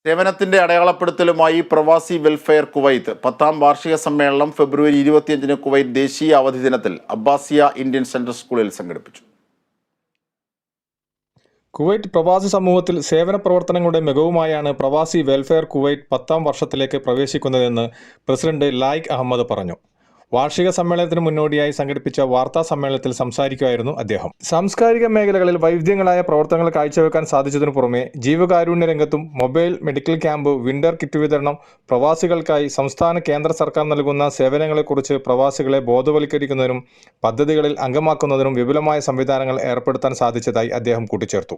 സേവനത്തിന്റെ അടയാളപ്പെടുത്തലുമായി പ്രവാസി welfare Kuwait 10ാം വാർഷിക സമ്മേളനം ഫെബ്രുവരി 25-ന് കുവൈത്ത് ദേശീയ അവധി ദിനത്തിൽ അബ്ബാസിയ ഇന്ത്യൻ സെൻട്രൽ സ്കൂളിൽ സംഘടിപ്പിച്ചു. കുവൈറ്റ് പ്രവാസി സമൂഹത്തിൽ സേവന പ്രവർത്തനങ്ങളുടെ മികവുമായാണ് പ്രവാസി വെൽഫെയർ കുവൈറ്റ് 10ാം വർഷത്തിലേക്ക് പ്രവേശിക്കുന്നതെന്ന് പ്രസിഡന്റ് ലായിഖ് അഹമ്മദ് പറഞ്ഞു. വാർഷിക സമ്മേളനത്തിന് മുന്നോടിയായി സംഘടിപ്പിച്ച വാർത്താ സമ്മേളനത്തിൽ സംസാരിക്കുകയായിരുന്നു അദ്ദേഹം. സാംസ്കാരിക മേഖലകളിൽ വൈവിധ്യങ്ങളായ പ്രവർത്തനങ്ങൾ കാഴ്ചവെക്കാൻ സാധിച്ചതിനു പുറമെ ജീവകാരുണ്യ രംഗത്തും mobile medical camp, winter kit വിതരണം, പ്രവാസികൾക്കായി സംസ്ഥാന കേന്ദ്ര സർക്കാർ നൽകുന്ന സേവനങ്ങളെക്കുറിച്ച് പ്രവാസികളെ ബോധവൽക്കരിക്കുന്നതിനും പദ്ധതികളിൽ അംഗമാക്കുന്നതിനും വിപുലമായ സംവിധാനങ്ങൾ ഏർപ്പെടുത്താൻ സാധിച്ചതായി അദ്ദേഹം കൂട്ടിച്ചേർത്തു.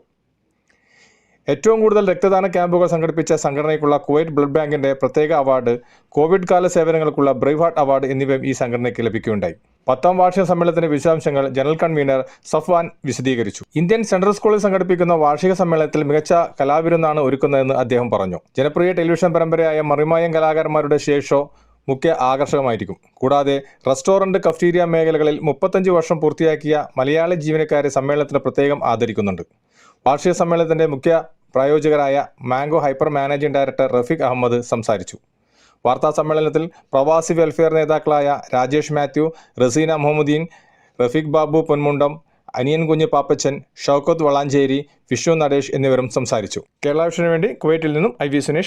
ഏറ്റവും കൂടുതൽ രക്തദാന ക്യാമ്പുകൾ സംഘടിപ്പിച്ച സംഘടനയ്ക്കുള്ള കുവൈറ്റ് ബ്ലഡ് ബാങ്കിന്റെ പ്രത്യേക അവാർഡ്, കോവിഡ് കാല സേവനങ്ങൾക്കുള്ള ബ്രേവ് ഹാർട്ട് അവാർഡ് എന്നിവയും ഈ സംഘടനയ്ക്ക് ലഭിക്കുകയുണ്ടായി. 10ാം വാർഷിക സമ്മേളനത്തിന്റെ വിശദാംശങ്ങൾ ജനറൽ കൺവീനർ സഫ്വാൻ വിശദീകരിച്ചു. ഇന്ത്യൻ സെൻട്രൽ സ്കൂളിൽ സംഘടിപ്പിക്കുന്ന വാർഷിക സമ്മേളനത്തിൽ മികച്ച കലാവിരുന്നാണ് ഒരുക്കുന്നതെന്ന് അദ്ദേഹം പറഞ്ഞു. ജനപ്രിയ ടെലിവിഷൻ പരമ്പരയായ മറിമായം കലാകാരന്മാരുടെ ഷോ മുഖ്യ ആകർഷകമായിരിക്കും. കൂടാതെ റെസ്റ്റോറന്റ്, കഫ്റ്റീരിയ മേഖലകളിൽ 35 വർഷം പൂർത്തിയാക്കിയ മലയാളി ജീവനക്കാരെ സമ്മേളനത്തിന് പ്രത്യേകം ആദരിക്കുന്നുണ്ട്. വാർഷിക സമ്മേളനത്തിന്റെ മുഖ്യ പ്രായോജകരായ mango hyper managing director Rafeeq Ahmed സംസാരിച്ചു. വാർത്താ സമ്മേളനത്തിൽ പ്രവാസി വെൽഫെയർ നേതാക്കളായ രാജേഷ് മാത്യു, റസീന മുഹമ്മദീൻ, റഫീഖ് ബാബു പൊന്മുണ്ടം, അനിയൻ കുഞ്ഞ് പാപ്പച്ചൻ, ഷൗക്കത്ത് വളാഞ്ചേരി, വിഷ്ണു നടേഷ് എന്നിവരും സംസാരിച്ചു. കേരള വിഷന് വേണ്ടി കുവൈറ്റിൽ നിന്നും IV സുനേഷ്.